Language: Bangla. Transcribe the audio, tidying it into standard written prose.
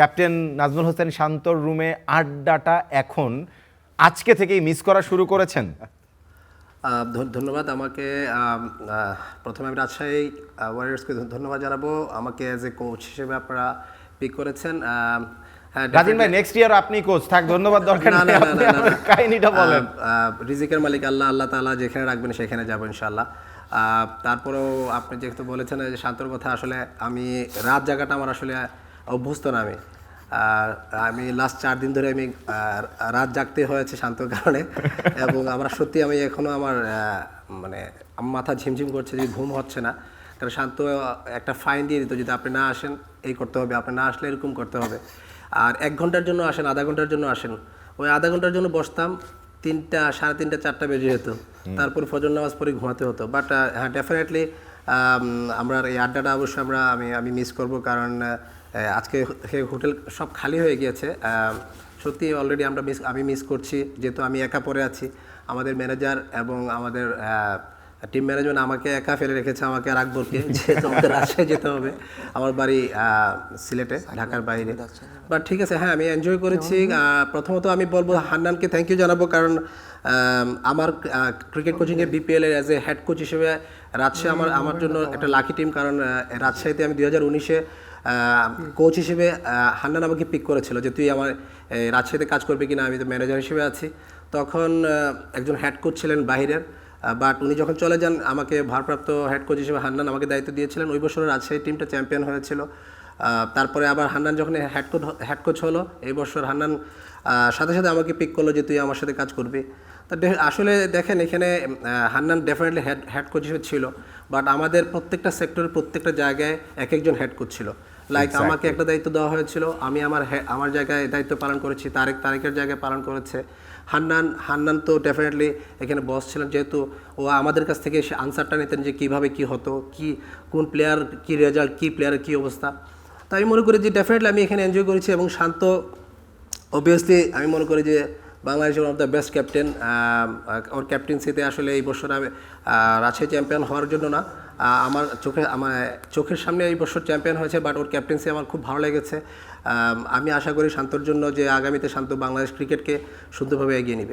ক্যাপ্টেন নাজমুল হোসেন শান্তর রুমে আড্ডাটা এখন আজকে থেকেই মিস করা শুরু করেছেন? ধন্যবাদ। আমাকে প্রথমে আমি রাজশাহী ওয়ারিয়র্সকে ধন্যবাদ জানাবো, আমাকে অ্যাজ এ কোচ হিসেবে আপনারা পিক করেছেন। রাজিন ভাই, নেক্সট ইয়ার আপনি কোচ থাক, ধন্যবাদ দরকার নেই, আপনি আমার কাহিনীটা বলেন। রিজিকের মালিক আল্লাহ তাআলা যেখানে রাখবেন সেখানে যাবো ইনশাআল্লাহ। তারপরেও আপনি যেহেতু বলেছেন যে শান্তর কথা, আসলে আমি রাত জায়গাটা আমার আসলে অভ্যস্ত না। আমি লাস্ট 4 দিন ধরে আমি রাত জাগতে হয়েছে শান্তর কারণে, এবং আমরা সত্যি আমি এখনও আমার মানে মাথা ঝিমঝিম করছে যে ঘুম হচ্ছে না, কারণ শান্ত একটা ফাইন দিয়ে দিত, যদি আপনি না আসেন এই করতে হবে, আপনি না আসলে এরকম করতে হবে। আর 1 ঘন্টার জন্য আসেন, আধা ঘন্টার জন্য আসেন, ওই আধা ঘন্টার জন্য বসতাম, 3টা, 3:30, 4টা বেজে যেত, তারপর ফজর নামাজ পড়ে ঘুমাতে হতো। বাট হ্যাঁ, ডেফিনেটলি আমরা এই আড্ডাটা অবশ্যই আমি মিস করব, কারণ আজকে হোটেল সব খালি হয়ে গিয়েছে। সত্যি অলরেডি আমি মিস করছি, যেহেতু আমি একা পড়ে আছি। আমাদের ম্যানেজার এবং আমাদের টিম ম্যানেজমেন্ট আমাকে একা ফেলে রেখেছে, আমাকে আর আকবরকে, যেহেতু আমাদের রাজশাহী যেতে হবে, আমার বাড়ি সিলেটে, ঢাকার বাইরে। বাট ঠিক আছে, হ্যাঁ আমি এনজয় করেছি। প্রথমত আমি বলবো হান্নানকে থ্যাংক ইউ জানাবো, কারণ আমার ক্রিকেট কোচিংয়ের বিপিএলের অ্যাজ এ হেড কোচ হিসেবে রাজশাহী আমার জন্য একটা লাকি টিম, কারণ রাজশাহীতে আমি 2019-এ কোচ হিসেবে হান্নান আমাকে পিক করেছিল যে তুই আমার রাজশাহীতে কাজ করবি কিনা, আমি তো ম্যানেজার হিসেবে আছি। তখন একজন হেড কোচ ছিলেন বাহিরের, বাট উনি যখন চলে যান, আমাকে ভারপ্রাপ্ত হেড কোচ হিসেবে হান্নান আমাকে দায়িত্ব দিয়েছিলেন। ওই বছর রাজশাহী টিমটা চ্যাম্পিয়ন হয়েছিল। তারপরে আবার হান্নান যখন হেড কোচ হলো, এই বছর হান্নান সাথে সাথে আমাকে পিক করলো যে তুই আমার সাথে কাজ করবি। তো আসলে দেখেন, এখানে হান্নান ডেফিনেটলি হেড কোচ হিসেবে ছিল, বাট আমাদের প্রত্যেকটা সেক্টরের প্রত্যেকটা জায়গায় এক একজন হেড কোচ ছিল। লাইক আমাকে একটা দায়িত্ব দেওয়া হয়েছিল, আমি আমার জায়গায় দায়িত্ব পালন করেছি, তারেকের জায়গায় পালন করেছে। হান্নান তো ডেফিনেটলি এখানে বস ছিলেন, যেহেতু ও আমাদের কাছ থেকে সে আনসারটা নিতেন যে কীভাবে কী হতো, কোন প্লেয়ার কী রেজাল্ট, কী প্লেয়ারের কী অবস্থা। তো আমি মনে করি যে ডেফিনেটলি আমি এখানে এনজয় করেছি, এবং শান্ত অবভিয়াসলি আমি মনে করি যে বাংলাদেশের one of the best captain. ওর ক্যাপ্টেন্সিতে আসলে এই বছর আমি রাজশাহী চ্যাম্পিয়ন হওয়ার জন্য না, আমার চোখের সামনে এই বছর চ্যাম্পিয়ন হয়েছে, বাট ওর ক্যাপ্টেন্সি আমার খুব ভালো লেগেছে। আমি আশা করি শান্তর জন্য যে আগামীতে শান্ত বাংলাদেশ ক্রিকেটকে সুন্দরভাবে এগিয়ে নেবে।